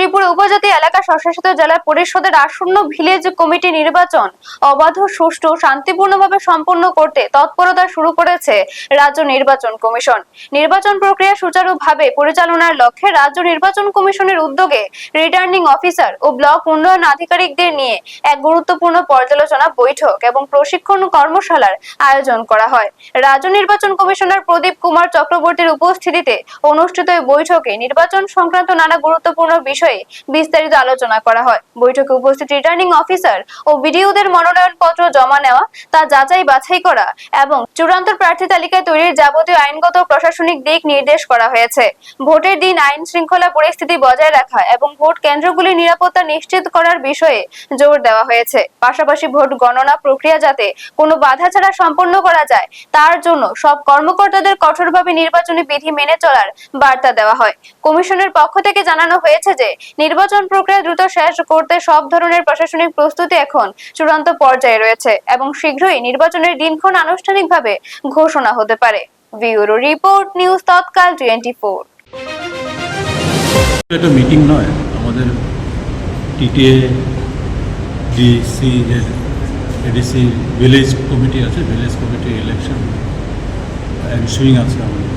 শ্রীপুর উপজাতি এলাকা স্বশাসিত জেলা পরিষদের আসন্ন ভিলেজ কমিটি নির্বাচন অবাধ, সুষ্ঠু, শান্তিপূর্ণভাবে সম্পন্ন করতে তৎপরতা শুরু করেছে রাজ্য নির্বাচন কমিশন। নির্বাচন প্রক্রিয়া সুচারুভাবে পরিচালনার লক্ষ্যে রাজ্য নির্বাচন কমিশনের উদ্যোগে রিটার্নিং অফিসার ও ব্লক উন্নয়ন আধিকারিকদের নিয়ে এক গুরুত্বপূর্ণ পর্যালোচনা বৈঠক এবং প্রশিক্ষণ কর্মশালার আয়োজন করা হয়। রাজ্য নির্বাচন কমিশনার প্রদীপ কুমার চক্রবর্তীর উপস্থিতিতে অনুষ্ঠিত এই বৈঠকে নির্বাচন সংক্রান্ত নানা গুরুত্বপূর্ণ বিষয়ে বিস্তারিত আলোচনা করা হয়। বৈঠকে উপস্থিত রিটার্নিং অফিসার ও বিডিওদের মনোনয়নপত্র জমা নেওয়া, তা যাচাই বাছাই করা এবং চূড়ান্ত প্রার্থী তালিকা তৈরির যাবতীয় আইনগত প্রশাসনিক দিক নির্দেশ করা হয়েছে। ভোটের দিন আইন শৃঙ্খলা পরিস্থিতি বজায় রাখা এবং ভোট কেন্দ্রগুলির নিরাপত্তা নিশ্চিত করার বিষয়ে জোর দেওয়া হয়েছে। পাশাপাশি ভোট গণনা প্রক্রিয়া যাতে কোনো বাধা ছাড়া সম্পন্ন করা যায় তার জন্য সব কর্মকর্তাদের কঠোরভাবে নির্বাচনী বিধি মেনে চলার বার্তা দেওয়া হয়। কমিশনের পক্ষ থেকে জানানো হয়েছে যে নির্বাচন প্রক্রিয়া দ্রুত শেষ করতে সব ধরনের প্রশাসনিক প্রস্তুতি এখন চূড়ান্ত পর্যায়ে রয়েছে এবং শীঘ্রই নির্বাচনের দিনক্ষণ আনুষ্ঠানিকভাবে ঘোষণা হতে পারে। ব্যুরো রিপোর্ট, নিউজ তৎকাল 24। এটা মিটিং নয়, আমাদের TTA DC ADC village committee আছে, ভিলেজ কমিটি ইলেকশন এনসুইং আছে আমাদের।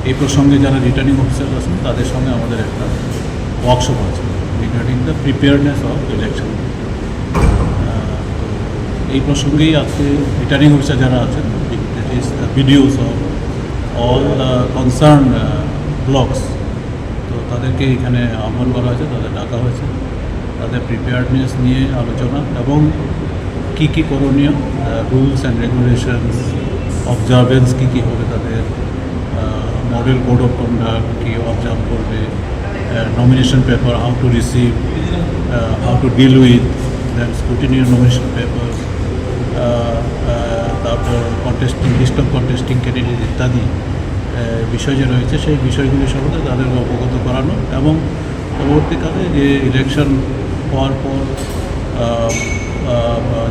এই প্রসঙ্গে যারা রিটার্নিং অফিসার আছেন তাদের সঙ্গে আমাদের একটা ওয়ার্কশপ আছে regarding the preparedness of election. এই প্রসঙ্গেই আজকে রিটার্নিং অফিসার যারা আছেন, videos of all concern blocks, তো তাদেরকে এখানে আহ্বান করা হয়েছে, তাদের ডাকা হয়েছে, তাদের প্রিপেয়ারনেস নিয়ে আলোচনা এবং কী কী করণীয়, রুলস অ্যান্ড রেগুলেশনস, অবজারভেন্স কী কী হবে, তাদের মডেল কোড অফ কন্ডাক্ট কী অবজার্ভ করবে, nomination paper how to receive, how to deal with, then scrutiny nomination paper, তারপর contesting, list of contesting candidate ইত্যাদি বিষয় যে রয়েছে সেই বিষয়গুলি সম্বন্ধে তাদেরকে অবগত করানো এবং পরবর্তীকালে যে ইলেকশন হওয়ার পর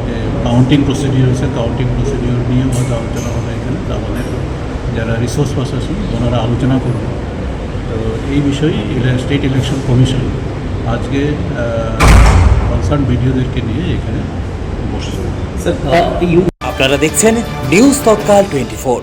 যে কাউন্টিং প্রসিডিওর আছে, কাউন্টিং প্রসিডিওর নিয়েও হয়তো আলোচনা হবে এখানে। আমাদের যারা রিসোর্স পার্সন ওনারা আলোচনা করবে। তো এই বিষয়ে স্টেট ইলেকশন কমিশন আজকে কনসার্ন ভিডিওদেরকে নিয়ে এখানে বসেছে। আপনারা দেখছেন নিউজ তৎকাল 24।